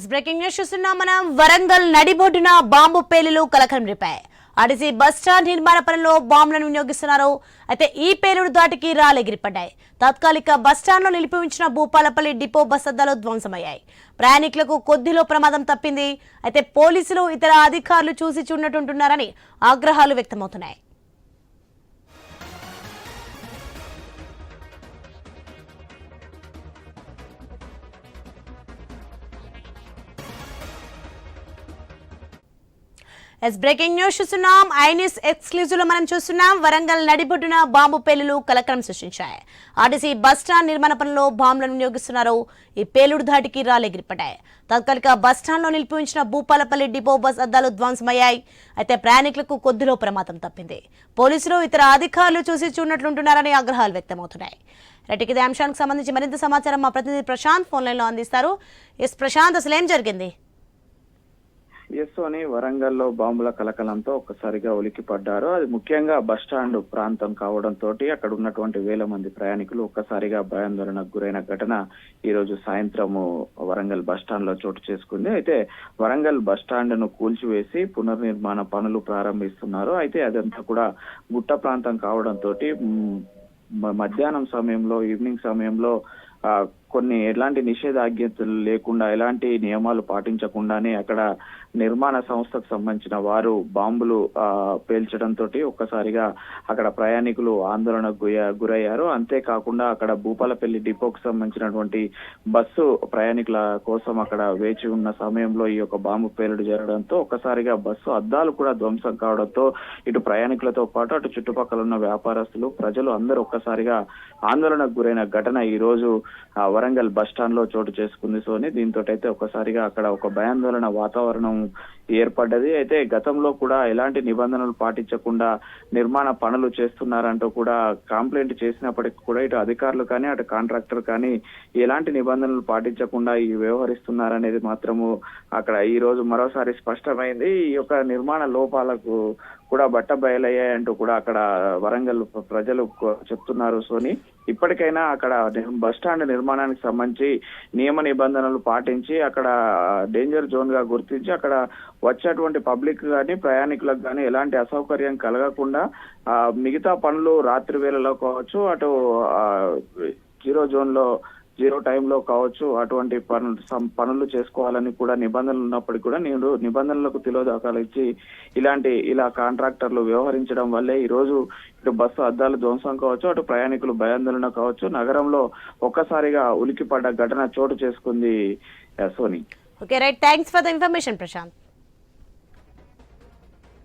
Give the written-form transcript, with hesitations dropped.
Breaking news చూస్తున్నాం మనం. వరంగల్ నడిబొడ్డున బాంబు పేలులు కలకలం రేపాయి. ఆర్టీసీ బస్టాండ్ నిర్మాణ పనుల్లో బాంబులను వినియోగిస్తున్నారు. అయితే ఈ పేలుడు దాటికి రాలెగిరిపడ్డాయి. తాత్కాలిక బస్టాండ్ లో నిలిపి ఉంచిన భూపాలపల్లి డిపో బస్ అద్దాలు ధ్వంసమయ్యాయి. ప్రయాణికులకు కొద్దిలో ప్రమాదం తప్పింది. అయితే పోలీసులు ఇతర అధికారులు చూసి చూడనట్టుంటున్నారని ఆగ్రహాలు వ్యక్తమవుతున్నాయి. బ్రేకింగ్ న్యూస్ చూస్తున్నాం. ఐన్యూస్ ఎక్స్క్లూజివ్ లో మనం చూస్తున్నాం. వరంగల్ నడిబొడ్డున బాంబు పేలులు కలకలం సృష్టించాయి. ఆర్టీసీ బస్టాండ్ నిర్మాణ పనుల్లో బాంబులను వినియోగిస్తున్నారు. ఈ పేలుడు ధాటికి రాలెగిరిపడ్డాయి. తాత్కాలిక బస్టాండ్ లో నిలిపి ఉంచిన భూపాలపల్లి డిపో బస్ అద్దాలు ధ్వంసమయ్యాయి. అయితే ప్రయాణికులకు కొద్దిలో ప్రమాదం తప్పింది. పోలీసులు ఇతర అధికారులు చూసి చూడనట్లుంటున్నారని ఆగ్రహాలు వ్యక్తమవుతున్నాయి. రైట్, ఇదే అంశానికి సంబంధించి మరింత సమాచారం మా ప్రతినిధి ప్రశాంత్ ఫోన్ లైన్ లో అందిస్తారు. ఎస్ ప్రశాంత్, అసలు ఏం జరిగింది? అని వరంగల్లో బాంబుల కలకలంతో ఒక్కసారిగా ఉలికి పడ్డారు. అది ముఖ్యంగా బస్టాండ్ ప్రాంతం కావడంతో అక్కడ ఉన్నటువంటి వేల మంది ప్రయాణికులు ఒక్కసారిగా భయాందోళనకు గురైన ఘటన ఈ రోజు సాయంత్రము వరంగల్ బస్టాండ్ లో చోటు చేసుకుంది. అయితే వరంగల్ బస్టాండ్ ను కూల్చివేసి పునర్నిర్మాణ పనులు ప్రారంభిస్తున్నారు. అయితే అదంతా కూడా గుట్ట ప్రాంతం కావడంతో మధ్యాహ్నం సమయంలో, ఈవినింగ్ సమయంలో కొన్ని ఎలాంటి నిషేధాజ్ఞతలు లేకుండా, ఎలాంటి నియమాలు పాటించకుండానే అక్కడ నిర్మాణ సంస్థకు సంబంధించిన వారు బాంబులు పేల్చడంతో ఒక్కసారిగా అక్కడ ప్రయాణికులు ఆందోళనకు గురయ్యారు. అంతేకాకుండా అక్కడ భూపాలపల్లి డిపోకు సంబంధించినటువంటి బస్సు ప్రయాణికుల కోసం అక్కడ వేచి ఉన్న సమయంలో ఈ యొక్క బాంబు పేలుడు జరగడంతో ఒక్కసారిగా బస్సు అద్దాలు కూడా ధ్వంసం కావడంతో ఇటు ప్రయాణికులతో పాటు అటు చుట్టుపక్కల ఉన్న వ్యాపారస్తులు, ప్రజలు అందరూ ఒక్కసారిగా ఆందోళనకు గురైన ఘటన ఈ రోజు వరంగల్ బస్టాండ్ లో చోటు చేసుకుంది. సోని, దీంతో అయితే ఒక్కసారిగా అక్కడ ఒక భయాందోళన వాతావరణం ఏర్పడ్డది. అయితే గతంలో కూడా ఎలాంటి నిబంధనలు పాటించకుండా నిర్మాణ పనులు చేస్తున్నారంటూ కూడా కంప్లైంట్ చేసినప్పటికీ కూడా ఇటు అధికారులు కానీ అటు కాంట్రాక్టర్ కానీ ఎలాంటి నిబంధనలు పాటించకుండా వ్యవహరిస్తున్నారనేది మాత్రము అక్కడ ఈ రోజు మరోసారి స్పష్టమైంది. ఈ యొక్క నిర్మాణ లోపాలకు కూడా బట్టబయలయ్యాయంటూ కూడా అక్కడ వరంగల్ ప్రజలు చెప్తున్నారు. సోని, ఇప్పటికైనా అక్కడ బస్టాండ్ నిర్మాణానికి సంబంధించి నియమ నిబంధనలు పాటించి అక్కడ డేంజర్ జోన్ గా గుర్తించి అక్కడ వచ్చేటువంటి పబ్లిక్ కానీ ప్రయాణికులకు కానీ ఎలాంటి అసౌకర్యం కలగకుండా మిగతా పనులు రాత్రి వేళలో కావచ్చు, అటు జీరో టైంలో కావచ్చు, అటువంటి పనులు చేసుకోవాలని కూడా నిబంధనలు ఉన్నప్పటికీ కూడా నిబంధనలకు తిలోదాకాలు ఇచ్చి ఇలా కాంట్రాక్టర్లు వ్యవహరించడం వల్లే ఈ రోజు ఇటు బస్సు అద్దాలు ధ్వంసం కావచ్చు, అటు ప్రయాణికులు భయాందోళన కావచ్చు, నగరంలో ఒక్కసారిగా ఉలికిపడ్డ ఘటన చోటు చేసుకుంది. Soni. Okay right, thanks for the information Prashanth.